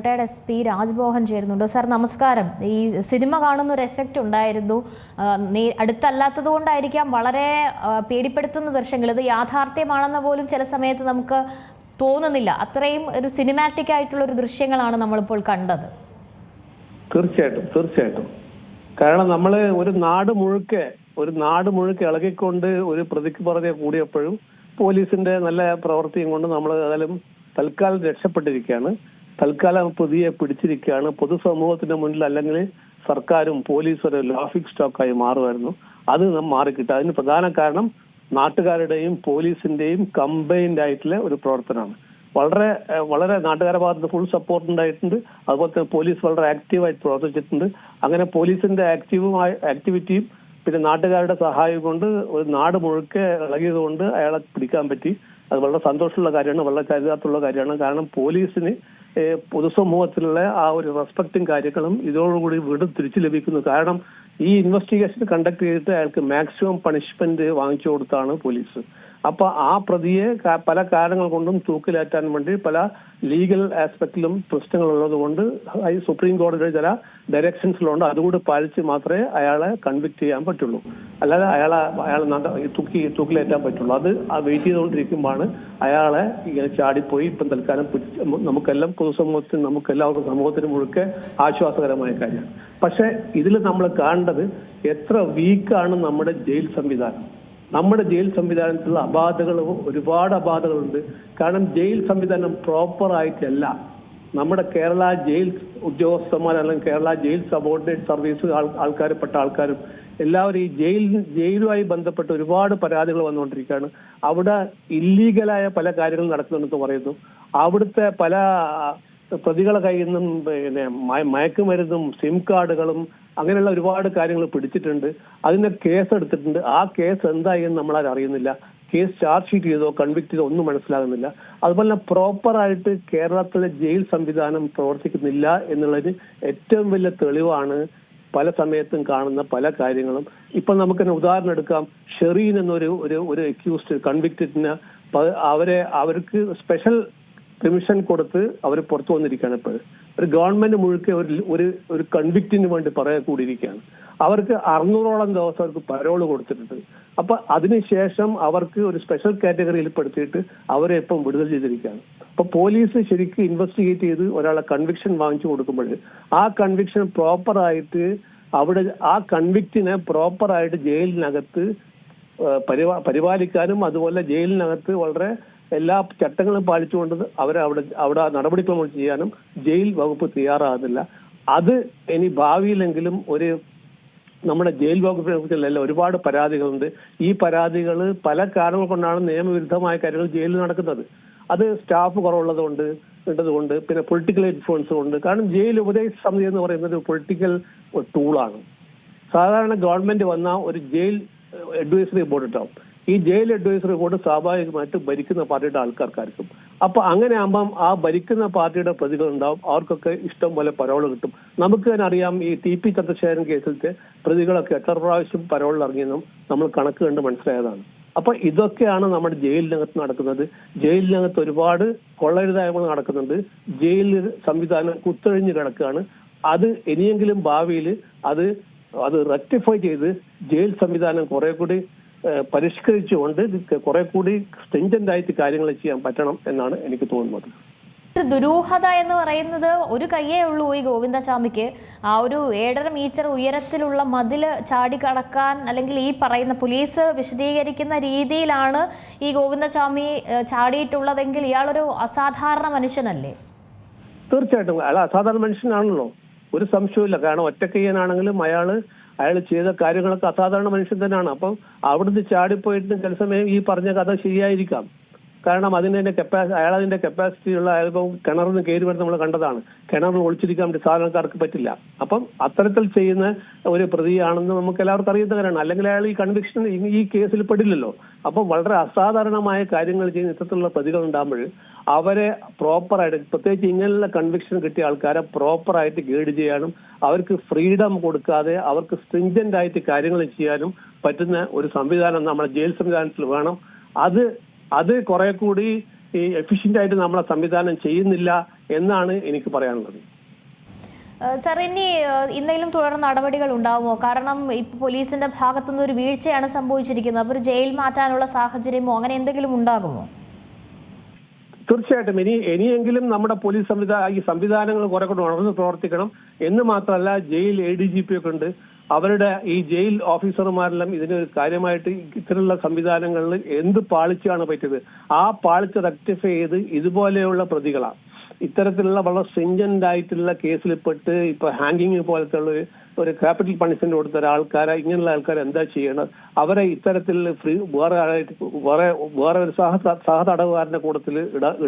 Retired SP Rajmohan ചേരുന്നുണ്ട്. Sir നമസ്കാരം. ഈ സിനിമ കാണുന്ന ഒരു എഫക്റ്റ് ഉണ്ടായിരുന്നു. അടുത്തല്ലാത്തത് കൊണ്ടായിരിക്കാം വളരെ പേടിപ്പെടുത്തുന്ന ദൃശ്യങ്ങൾ. ഇത് യാഥാർത്ഥ്യമാണെന്ന് പോലും ചില സമയത്ത് നമുക്ക് തോന്നുന്നില്ല. അത്രയും ഒരു സിനിമാറ്റിക് ആയിട്ടുള്ള ഒരു ദൃശ്യങ്ങളാണ് നമ്മളിപ്പോൾ കണ്ടത്. തീർച്ചയായിട്ടും കാരണം നമ്മൾ ഒരു നാട് മുഴുക്കെ ഇളകിക്കൊണ്ട് ഒരു പ്രതിക്ക് പുറകെ കൂടിയപ്പോഴും പോലീസിന്റെ നല്ല പ്രവൃത്തിയും കൊണ്ട് നമ്മൾ ഏതായാലും തൽക്കാലം രക്ഷപ്പെട്ടിരിക്കുകയാണ്. തൽക്കാലം പ്രതിയെ പിടിച്ചിരിക്കുകയാണ്. പൊതുസമൂഹത്തിന്റെ മുന്നിൽ അല്ലെങ്കിൽ സർക്കാരും പോലീസും ഒരു ലാഫിംഗ് സ്റ്റോക്കായി മാറുമായിരുന്നു. അത് മാറിക്കിട്ടുക. അതിന് പ്രധാന കാരണം നാട്ടുകാരുടെയും പോലീസിന്റെയും കമ്പൈൻഡ് ആയിട്ടുള്ള ഒരു പ്രവർത്തനമാണ്. വളരെ നാട്ടുകാരുടെ ഭാഗത്ത് ഫുൾ സപ്പോർട്ട് ഉണ്ടായിട്ടുണ്ട്. അതുപോലെ തന്നെ പോലീസ് വളരെ ആക്റ്റീവായിട്ട് പ്രവർത്തിച്ചിട്ടുണ്ട്. അങ്ങനെ പോലീസിന്റെ ആക്ടിവിറ്റിയും പിന്നെ നാട്ടുകാരുടെ സഹായം കൊണ്ട് ഒരു നാട് മുഴുക്കെ ഇളകിയത് കൊണ്ട് അയാളെ പിടിക്കാൻ പറ്റി. അത് വളരെ സന്തോഷമുള്ള കാര്യമാണ്, വളരെ ചരിതാർത്ഥമുള്ള കാര്യമാണ്. കാരണം പോലീസിന് പൊതുസമൂഹത്തിലുള്ള ആ ഒരു റെസ്പെക്റ്റും കാര്യങ്ങളും ഇതോടുകൂടി വീണ്ടും തിരിച്ചു ലഭിക്കുന്നു. കാരണം ഈ ഇൻവെസ്റ്റിഗേഷൻ കണ്ടക്ട് ചെയ്തിട്ട് അയാൾക്ക് മാക്സിമം പണിഷ്മെന്റ് വാങ്ങിച്ചു കൊടുത്താണ് പോലീസ്. അപ്പൊ ആ പ്രതിയെ പല കാരണങ്ങൾ കൊണ്ടും തൂക്കിലേറ്റാൻ വേണ്ടി പല ലീഗൽ ആസ്പെക്റ്റിലും പ്രശ്നങ്ങളുള്ളത് കൊണ്ട് സുപ്രീം കോടതിയുടെ ചില ഡയറക്ഷൻസിലുണ്ട്. അതുകൂടി പാലിച്ച് മാത്രമേ അയാളെ കൺവിക്ട് ചെയ്യാൻ പറ്റുള്ളൂ. അല്ലാതെ അയാളെ തൂക്കിലേറ്റാൻ പറ്റുള്ളൂ. അത് വെയിറ്റ് ചെയ്തുകൊണ്ടിരിക്കുമ്പോഴാണ് അയാളെ ഇങ്ങനെ ചാടിപ്പോയി ഇപ്പം തൽക്കാലം നമുക്കെല്ലാം പൊതുസമൂഹത്തിന് നമുക്കെല്ലാവർക്കും സമൂഹത്തിന് മുഴുക്കെ ആശ്വാസകരമായ കാര്യമാണ്. പക്ഷെ ഇതിൽ നമ്മൾ കാണേണ്ടത് എത്ര വീക്കാണ് നമ്മുടെ ജയിൽ സംവിധാനം. നമ്മുടെ ജയിൽ സംവിധാനത്തിലുള്ള ഒരുപാട് അപാധകളുണ്ട്. കാരണം ജയിൽ സംവിധാനം പ്രോപ്പർ ആയിട്ടല്ല. നമ്മുടെ കേരള ജയിൽ ഉദ്യോഗസ്ഥന്മാർ അല്ലെങ്കിൽ കേരള ജയിൽ സബോർഡിനേറ്റ് സർവീസ് ആൾക്കാരും എല്ലാവരും ഈ ജയിലുമായി ബന്ധപ്പെട്ട് ഒരുപാട് പരാതികൾ വന്നുകൊണ്ടിരിക്കുകയാണ്. അവിടെ ഇല്ലീഗലായ പല കാര്യങ്ങളും നടക്കുന്നുണ്ടെന്ന് പറയുന്നു. അവിടുത്തെ പല പ്രതികളെ കയ്യിൽ നിന്നും പിന്നെ മയക്കുമരുന്നും സിം കാർഡുകളും അങ്ങനെയുള്ള ഒരുപാട് കാര്യങ്ങൾ പിടിച്ചിട്ടുണ്ട്. അതിന്റെ കേസ് എടുത്തിട്ടുണ്ട്. ആ കേസ് എന്തായി എന്ന് നമ്മളാരും അറിയുന്നില്ല. കേസ് ചാർജ് ഷീറ്റ് ചെയ്തോ കൺവിക്ട് ചെയ്തോ ഒന്നും മനസ്സിലാകുന്നില്ല. അതുപോലെ തന്നെ പ്രോപ്പറായിട്ട് കേരളത്തിലെ ജയിൽ സംവിധാനം പ്രവർത്തിക്കുന്നില്ല എന്നുള്ളതിന് ഏറ്റവും വലിയ തെളിവാണ് പല സമയത്തും കാണുന്ന പല കാര്യങ്ങളും. ഇപ്പൊ നമുക്ക് ഉദാഹരണം എടുക്കാം. ഷെറീൻ എന്നൊരു അക്യൂസ്ഡ് കൺവിക്റ്റഡിന് അവർക്ക് സ്പെഷ്യൽ പെർമിഷൻ കൊടുത്ത് അവർ പുറത്തു വന്നിരിക്കുകയാണ്. ഇപ്പോൾ ഒരു ഗവൺമെന്റ് മുഴുക്കെ ഒരു കൺവിക്റ്റിന് വേണ്ടി പറയാൻ കൂടിയിരിക്കുകയാണ്. അവർക്ക് 600ഓളം ദിവസം അവർക്ക് പരോള് കൊടുത്തിട്ടുണ്ട്. അപ്പൊ അതിനുശേഷം അവർക്ക് ഒരു സ്പെഷ്യൽ കാറ്റഗറിയിൽ പെടുത്തിയിട്ട് അവരെ ഇപ്പം വിടുതൽ ചെയ്തിരിക്കുകയാണ്. അപ്പൊ പോലീസ് ശരിക്കും ഇൻവെസ്റ്റിഗേറ്റ് ചെയ്ത് ഒരാളെ കൺവിക്ഷൻ വാങ്ങിച്ചു കൊടുക്കുമ്പോൾ ആ കൺവിക്ഷൻ പ്രോപ്പറായിട്ട് ആ കൺവിക്റ്റിനെ പ്രോപ്പറായിട്ട് ജയിലിനകത്ത് പരിപാലിക്കാനും അതുപോലെ ജയിലിനകത്ത് വളരെ എല്ലാ ചട്ടങ്ങളും പാലിച്ചുകൊണ്ട് അവരെ അവിടെ നടപടിക്രമങ്ങൾ ചെയ്യാനും ജയിൽ വകുപ്പ് തയ്യാറാകുന്നില്ല. അത് ഇനി ഭാവിയിലെങ്കിലും നമ്മുടെ ജയിൽ വകുപ്പിനെക്കുറിച്ചല്ല ഒരുപാട് പരാതികളുണ്ട്. ഈ പരാതികൾ പല കാരണങ്ങൾ കൊണ്ടാണ് നിയമവിരുദ്ധമായ കാര്യങ്ങൾ ജയിലിൽ നടക്കുന്നത്. അത് സ്റ്റാഫ് കുറവുള്ളതുകൊണ്ട് പിന്നെ പൊളിറ്റിക്കൽ ഇൻഫ്ലുവൻസ് കൊണ്ട്. കാരണം ജയിൽ ഉപദേശ സമിതി എന്ന് പറയുന്നത് ഒരു പൊളിറ്റിക്കൽ ടൂളാണ്. സാധാരണ ഗവൺമെന്റ് വന്ന ഒരു ജയിൽ അഡ്വൈസറി ബോർഡ് ഉണ്ടാവും. ഈ ജയിൽ അഡ്വൈസറി ബോർഡ് സ്വാഭാവികമായിട്ട് ഭരിക്കുന്ന പാർട്ടിയുടെ ആൾക്കാർക്കായിരിക്കും. അപ്പൊ അങ്ങനെ ആകുമ്പം ആ ഭരിക്കുന്ന പാർട്ടിയുടെ പ്രതികൾ ഉണ്ടാവും. അവർക്കൊക്കെ ഇഷ്ടം പോലെ പരോള് കിട്ടും. നമുക്ക് തന്നെ അറിയാം, ഈ TP ചന്ദ്രശേഖരൻ കേസിലത്തെ പ്രതികളൊക്കെ എത്ര പ്രാവശ്യം പരോളിൽ ഇറങ്ങിയെന്നും നമ്മൾ കണക്ക് കണ്ട് മനസ്സിലായതാണ്. അപ്പൊ ഇതൊക്കെയാണ് നമ്മുടെ ജയിലിനകത്ത് നടക്കുന്നത്. ജയിലിനകത്ത് ഒരുപാട് കൊള്ളരുതായ്മകൾ നടക്കുന്നുണ്ട്. ജയിൽ സംവിധാനം കുത്തഴിഞ്ഞ് കിടക്കുകയാണ്. അത് ഇനിയെങ്കിലും ഭാവിയിൽ അത് റെക്ടിഫൈ ചെയ്ത് ജയിൽ സംവിധാനം കുറെ കൂടി പരിഷ്കരിച്ചുകൊണ്ട് കുറെ കൂടി സ്ട്രിഞ്ചന്റ് ആയിട്ട് കാര്യങ്ങൾ ചെയ്യാൻ പറ്റണം എന്നാണ് എനിക്ക് തോന്നുന്നത്. ദുരൂഹത എന്ന് പറയുന്നത് ഒരു കയ്യേ ഉള്ളൂ ഈ ഗോവിന്ദചാമിക്ക്. ആ ഒരു 7.5 മീറ്റർ ഉയരത്തിലുള്ള മതില് ചാടിക്കടക്കാൻ അല്ലെങ്കിൽ ഈ പറയുന്ന പോലീസ് വിശദീകരിക്കുന്ന രീതിയിലാണ് ഈ ഗോവിന്ദചാമി ചാടിയിട്ടുള്ളതെങ്കിൽ ഇയാളൊരു അസാധാരണ മനുഷ്യനല്ലേ? തീർച്ചയായിട്ടും അയാൾ അസാധാരണ മനുഷ്യനാണല്ലോ, ഒരു സംശയമില്ല. കാരണം ഒറ്റക്കയ്യനാണെങ്കിലും അയാൾ ചെയ്ത കാര്യങ്ങളൊക്കെ അസാധാരണ മനുഷ്യൻ തന്നെയാണ്. അപ്പം അവിടുന്ന് ചാടിപ്പോയിട്ട് ചില സമയം ഈ പറഞ്ഞ കഥ ശരിയായിരിക്കാം. കാരണം അയാളതിന്റെ കപ്പാസിറ്റിയുള്ള അയാളിപ്പം കിണറിൽ നിന്ന് കയറി വരുന്ന നമ്മൾ കണ്ടതാണ്. കിണറിൽ ഒളിച്ചിരിക്കാൻ വേണ്ടി സാധാരണക്കാർക്ക് പറ്റില്ല. അപ്പം അത്തരത്തിൽ ചെയ്യുന്ന ഒരു പ്രതിയാണെന്ന് നമുക്ക് എല്ലാവർക്കും അറിയുന്ന കാര്യമാണ്. അല്ലെങ്കിൽ അയാൾ ഈ കൺവിക്ഷൻ ഈ കേസിൽ പെടില്ലല്ലോ. അപ്പം വളരെ അസാധാരണമായ കാര്യങ്ങൾ ചെയ്യുന്ന ഇത്തരത്തിലുള്ള പ്രതികൾ ഉണ്ടാകുമ്പോൾ അവരെ പ്രോപ്പറായിട്ട്, പ്രത്യേകിച്ച് ഇങ്ങനെയുള്ള കൺവിക്ഷൻ കിട്ടിയ ആൾക്കാരെ പ്രോപ്പറായിട്ട് ഗൈഡ് ചെയ്യാനും അവർക്ക് ഫ്രീഡം കൊടുക്കാതെ അവർക്ക് സ്ട്രിഞ്ചന്റ് ആയിട്ട് കാര്യങ്ങൾ ചെയ്യാനും പറ്റുന്ന ഒരു സംവിധാനം നമ്മുടെ ജയിൽ സംവിധാനത്തിൽ വേണം. അത് കുറെ കൂടി ഈ എഫിഷ്യന്റ് ആയിട്ട് നമ്മളെ സംവിധാനം ചെയ്യുന്നില്ല എന്നാണ് എനിക്ക് പറയാനുള്ളത്. സർ, ഇനി എന്തെങ്കിലും തുടർ നടപടികൾ ഉണ്ടാവുമോ? കാരണം ഇപ്പോൾ പോലീസിന്റെ ഭാഗത്തുനിന്ന് ഒരു വീഴ്ചയാണ് സംഭവിച്ചിരിക്കുന്നത്. അപ്പോൾ ഒരു ജയിൽ മാറ്റാനുള്ള സാഹചര്യമോ അങ്ങനെ എന്തെങ്കിലും ഉണ്ടാകുമോ? തീർച്ചയായിട്ടും ഇനിയെങ്കിലും നമ്മുടെ പോലീസ് ഈ സംവിധാനങ്ങൾ കുറെ കൂടെ ഉണർന്ന് പ്രവർത്തിക്കണം എന്ന് മാത്രമല്ല, ജയിൽ ADGP ഒക്കെ ഉണ്ട്. അവരുടെ ഈ ജയിൽ ഓഫീസർമാരെല്ലാം ഇതിന് കാര്യമായിട്ട് ഇത്തരമുള്ള സംവിധാനങ്ങളിൽ എന്ത് പാളിച്ചാണ് പറ്റിയത് ആ പാളിച്ച റെക്ടിഫൈ ചെയ്ത് ഇതുപോലെയുള്ള പ്രതികളാണ് ഇത്തരത്തിലുള്ള വളരെ സ്ട്രിഞ്ചന്റ് ആയിട്ടുള്ള കേസിൽപ്പെട്ട് ഇപ്പൊ ഹാങ്കിങ് പോലത്തെ ഉള്ള ഒരു ക്യാപിറ്റൽ പണിഷ്മെന്റ് കൊടുത്ത ഒരാൾക്കാരെ ഇങ്ങനെയുള്ള ആൾക്കാരെ എന്താ ചെയ്യണം? അവരെ ഇത്തരത്തിൽ വേറെ ഒരു സഹതടവുകാരന്റെ കൂട്ടത്തിൽ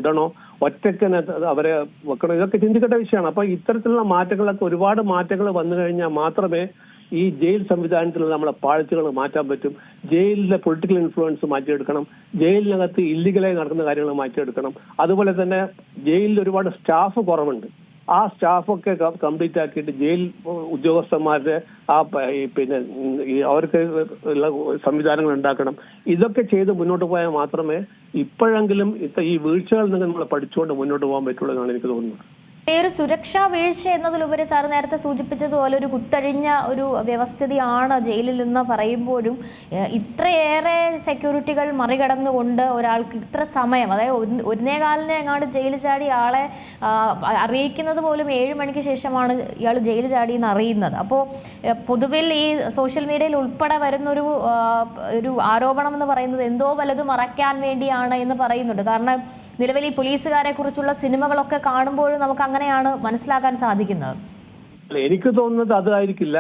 ഇടണോ, ഒറ്റക്കനെ അവരെ വെക്കണോ? ഇതൊക്കെ ചിന്തിക്കേണ്ട വിഷയമാണ്. അപ്പൊ ഇത്തരത്തിലുള്ള മാറ്റങ്ങളൊക്കെ ഒരുപാട് മാറ്റങ്ങൾ വന്നു കഴിഞ്ഞാൽ മാത്രമേ ഈ ജയിൽ സംവിധാനത്തിൽ നമ്മളെ പാഴ്ചകൾ മാറ്റാൻ പറ്റും. ജയിലിലെ പൊളിറ്റിക്കൽ ഇൻഫ്ലുവൻസ് മാറ്റിയെടുക്കണം. ജയിലിനകത്ത് ഇല്ലീഗലായി നടക്കുന്ന കാര്യങ്ങൾ മാറ്റിയെടുക്കണം. അതുപോലെ തന്നെ ജയിലിൽ ഒരുപാട് സ്റ്റാഫ് കുറവുണ്ട്. ആ സ്റ്റാഫൊക്കെ കംപ്ലീറ്റ് ആക്കിയിട്ട് ജയിൽ ഉദ്യോഗസ്ഥന്മാരുടെ പിന്നെ അവർക്ക് ഉള്ള സംവിധാനങ്ങൾ ഉണ്ടാക്കണം. ഇതൊക്കെ ചെയ്ത് മുന്നോട്ട് പോയാൽ മാത്രമേ ഇപ്പോഴെങ്കിലും ഈ വീഴ്ചകളിൽ നിന്ന് നമ്മൾ പഠിച്ചുകൊണ്ട് മുന്നോട്ട് പോകാൻ പറ്റുള്ളൂ എന്നാണ് എനിക്ക് തോന്നുന്നത്. ഒരു സുരക്ഷാ വീഴ്ച എന്നതിലുപരി സാർ നേരത്തെ സൂചിപ്പിച്ചതുപോലെ ഒരു കുത്തഴിഞ്ഞ ഒരു വ്യവസ്ഥിതിയാണ് ജയിലിൽ നിന്ന് പറയുമ്പോഴും ഇത്രയേറെ സെക്യൂരിറ്റികൾ മറികടന്നുകൊണ്ട് ഒരാൾക്ക് ഇത്ര സമയം, അതായത് 1:15 എങ്ങാണ്ട് ജയിൽ ചാടി ആളെ അറിയിക്കുന്നത് പോലും 7 മണിക്ക് ശേഷമാണ് ഇയാൾ ജയിൽ ചാടി എന്ന് അറിയുന്നത്. അപ്പോൾ പൊതുവിൽ ഈ സോഷ്യൽ മീഡിയയിൽ ഉൾപ്പെടെ വരുന്നൊരു ഒരു ആരോപണം എന്ന് പറയുന്നത് എന്തോ വലത് മറയ്ക്കാൻ വേണ്ടിയാണ് എന്ന് പറയുന്നുണ്ട്. കാരണം നിലവിൽ ഈ പോലീസുകാരെ കുറിച്ചുള്ള സിനിമകളൊക്കെ കാണുമ്പോഴും നമുക്ക് അങ്ങനെയാണ് മനസ്സിലാക്കാൻ സാധിക്കുന്നത്. എനിക്ക് തോന്നുന്നത് അതായിരിക്കില്ല.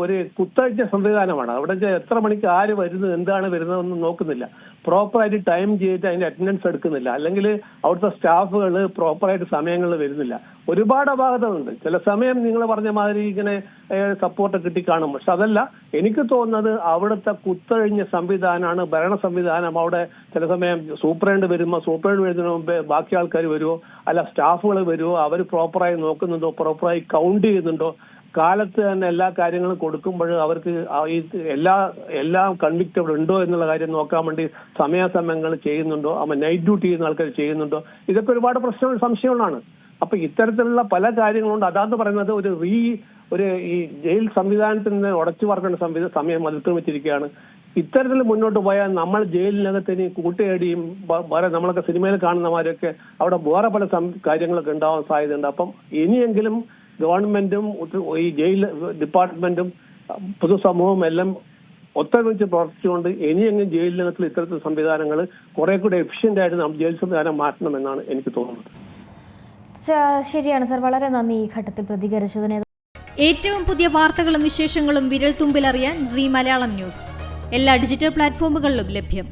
ഒരു കുത്തഴിച്ച സംവിധാനമാണ്. അവിടെ എത്ര മണിക്ക് ആര് വരുന്നത്, എന്താണ് വരുന്നതെന്ന് നോക്കുന്നില്ല. പ്രോപ്പറായിട്ട് ടൈം ചെയ്തിട്ട് അതിന്റെ അറ്റൻഡൻസ് എടുക്കുന്നില്ല. അല്ലെങ്കിൽ അവിടുത്തെ സ്റ്റാഫുകൾ പ്രോപ്പറായിട്ട് സമയങ്ങളിൽ വരുന്നില്ല. ഒരുപാട് അപാകതകളുണ്ട്. ചില സമയം നിങ്ങൾ പറഞ്ഞ മാതിരി ഇങ്ങനെ സപ്പോർട്ട് കിട്ടിക്കാണും. പക്ഷെ അതല്ല, എനിക്ക് തോന്നുന്നത് അവിടുത്തെ കുത്തഴിഞ്ഞ സംവിധാനമാണ്, ഭരണ സംവിധാനം. അവിടെ ചില സമയം സൂപ്രണ്ട് വരുന്നതിന് മുമ്പേ ബാക്കി ആൾക്കാർ വരുമോ, അല്ല സ്റ്റാഫുകൾ വരുമോ, അവർ പ്രോപ്പറായി നോക്കുന്നുണ്ടോ, പ്രോപ്പറായി കൗണ്ട് ചെയ്യുന്നുണ്ടോ, കാലത്ത് തന്നെ എല്ലാ കാര്യങ്ങളും കൊടുക്കുമ്പോൾ അവർക്ക് എല്ലാം കൺവിക്റ്റഡ് ഉണ്ടോ എന്നുള്ള കാര്യം നോക്കാൻ വേണ്ടി സമയാസമയങ്ങൾ ചെയ്യുന്നുണ്ടോ, നൈറ്റ് ഡ്യൂട്ടി ചെയ്യുന്ന ആൾക്കാർ ചെയ്യുന്നുണ്ടോ, ഇതൊക്കെ ഒരുപാട് സംശയങ്ങളാണ്. അപ്പൊ ഇത്തരത്തിലുള്ള പല കാര്യങ്ങളുണ്ട്. അതാന്ന് പറയുന്നത് ഒരു ഈ ജയിൽ സംവിധാനത്തിൽ നിന്ന് ഉടച്ചു പറക്കേണ്ട സമയം അതിക്രമിച്ചിരിക്കുകയാണ്. ഇത്തരത്തിൽ മുന്നോട്ട് പോയാൽ നമ്മൾ ജയിലിനകത്ത് ഇനി കൂട്ടുകേടിയും വേറെ നമ്മളൊക്കെ സിനിമയിൽ കാണുന്നമാരൊക്കെ അവിടെ വേറെ പല കാര്യങ്ങളൊക്കെ ഉണ്ടാവാൻ സാധ്യതയുണ്ട്. അപ്പം ഇനിയെങ്കിലും ഗവൺമെന്റും ഈ ജയിൽ ഡിപ്പാർട്ട്മെന്റും പൊതുസമൂഹവും എല്ലാം ഒത്തൊരുമിച്ച് പ്രവർത്തിച്ചുകൊണ്ട് ഇനിയെങ്കിലും ജയിലിനകത്തിൽ ഇത്തരത്തിൽ സംവിധാനങ്ങൾ കുറെ കൂടെ എഫിഷ്യന്റ് ആയിട്ട് നാം ജയിൽ സംവിധാനം മാറ്റണമെന്നാണ് എനിക്ക് തോന്നുന്നത്. ശരിയാണ് സർ, വളരെ നന്ദി ഈ ഘട്ടത്തിൽ പ്രതികരിച്ചതിന്. ഏറ്റവും പുതിയ വാർത്തകളും വിശേഷങ്ങളും വിരൽ തുമ്പിലറിയാൻ സീ മലയാളം ന്യൂസ് എല്ലാ ഡിജിറ്റൽ പ്ലാറ്റ്ഫോമുകളിലും ലഭ്യം.